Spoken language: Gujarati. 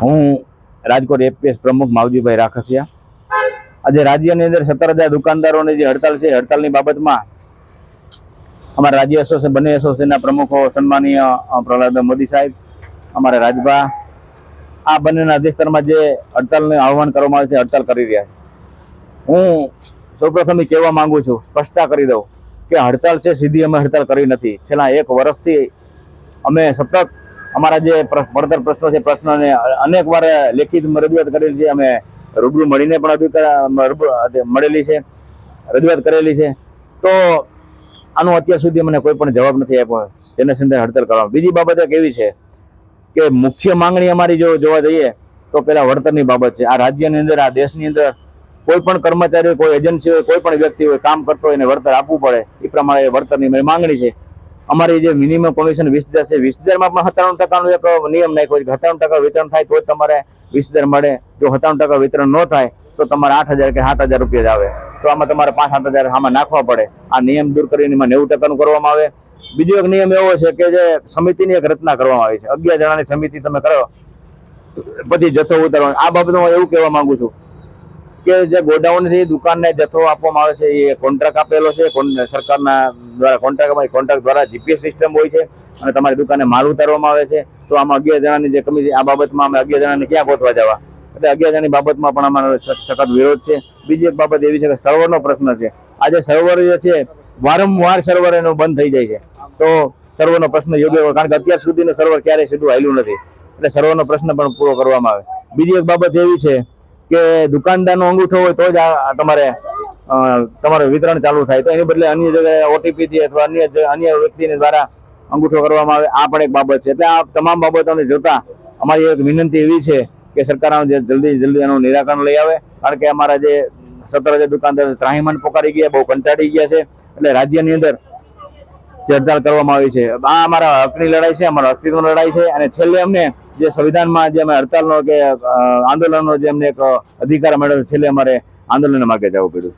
હું રાજકોટ એપીએસ પ્રમુખ માવજીભાઈ રાખસિયા. આજે રાજ્યની અંદર 17,000 દુકાનદારોની જે હડતાલ છે, હડતાલની બાબતમાં અમારા રાજ્ય એસોસિએશન, બંને એસોસિએશનના પ્રમુખો સન્માનીય પ્રહલાદભાઈ મોદી સાહેબ, અમારા રાજભા, આ બંનેના અધ્યક્ષતામાં જે હડતાલને આહવાન કરવામાં આવે છે, હડતાલ કરી રહ્યા છે. હું સૌપ્રથમ કહેવા માંગુ છું, સ્પષ્ટતા કરી દઉં કે હડતાલ છે સીધી અમે હડતાલ કરી નથી. છેલ્લા 1 વર્ષથી અમે સતત અમારા જે પડતર પ્રશ્નો છે, પ્રશ્નોને અનેક વાર લેખિત રજૂઆત કરેલી છે. અમે રૂબરૂ મળીને પણ મળેલી છે, રજૂઆત કરેલી છે. તો આનો અત્યાર સુધી મને કોઈ પણ જવાબ નથી આપ્યો જેને સંદર્ભે હડતાલ કરવામાં. બીજી બાબત એક એવી છે કે મુખ્ય માંગણી અમારી જો જોવા જઈએ તો પેલા વળતરની બાબત છે. આ રાજ્યની અંદર, આ દેશની અંદર કોઈ પણ કર્મચારી, કોઈ એજન્સી હોય, કોઈ પણ વ્યક્તિ હોય, કામ કરતો હોય એને વળતર આપવું પડે. એ પ્રમાણે વળતરની માંગણી છે. અમારી જે મિનિમમ કમિશન 20,000 છે, 20,000માં પણ 97% એક નિયમ નાખ્યો છે કે 97% વિતરણ થાય તો જ તમારે 20,000 મળે. જો 97% વિતરણ ન થાય તો તમારે 8,000 કે 7,000 રૂપિયા જ આવે. તો આમાં તમારે 5-7,000 આમાં નાખવા પડે. આ નિયમ દૂર કરીને એમાં 90% કરવામાં આવે. બીજો એક નિયમ એવો છે કે જે સમિતિની એક રચના કરવામાં આવી છે. 11 જણાની સમિતિ તમે કરો પછી જથ્થો ઉતારવાનો. આ બાબતમાં એવું કહેવા માંગુ છું કે જે ગોડાઉનથી દુકાનને જથ્થો આપવામાં આવે છે એ કોન્ટ્રાક્ટ આપેલો છે સરકારના દ્વારા. કોન્ટ્રાક્ટ દ્વારા જીપીએસ સિસ્ટમ હોય છે અને તમારી દુકાને માલ ઉતારવામાં આવે છે. તો આમાં 11 જણાની જે કમિટી, આ બાબતમાં અમે 11 જણાને ક્યાં ગોતવા જવા? એટલે 11 જણાની બાબતમાં પણ અમારો સખત વિરોધ છે. બીજી એક બાબત એવી છે કે સર્વરનો પ્રશ્ન છે. આજે સર્વર જે છે વારંવાર સર્વર એનું બંધ થઈ જાય છે. તો સર્વરનો પ્રશ્ન યોગ્ય, કારણ કે અત્યાર સુધીનું સર્વર ક્યારેય સીધું હાલ્યું નથી, એટલે સર્વરનો પ્રશ્ન પણ પૂરો કરવામાં આવે. બીજી એક બાબત એવી છે કે દુકાનદારનો અંગૂઠો હોય તો જ તમારું વિતરણ ચાલુ થાય. તો એની બદલે અન્ય જગ્યાએ ઓટીપી થી અથવા અન્ય વ્યક્તિને દ્વારા અંગૂઠો કરવામાં આવે. આ પણ એક બાબત છે. એટલે આ તમામ બાબતોને જોતા અમારી એક વિનંતી એવી છે કે સરકાર જલ્દી એનું નિરાકરણ લઈ આવે. કારણ કે અમારા જે 17,000 દુકાનદાર ત્રાહિમામ પોકારી ગયા, બહુ કંટાળી ગયા છે. એટલે રાજ્યની અંદર જે હડતાલ કરવામાં આવી છે, આ અમારા હકની લડાઈ છે, અમારા અસ્તિત્વની લડાઈ છે. અને છેલ્લે અમને જે સંવિધાનમાં જે અમે હડતાલનો કે આંદોલનનો જે અમને એક અધિકાર મળ્યો, છેલ્લે અમારે આંદોલન માર્ગે જવું પડ્યું.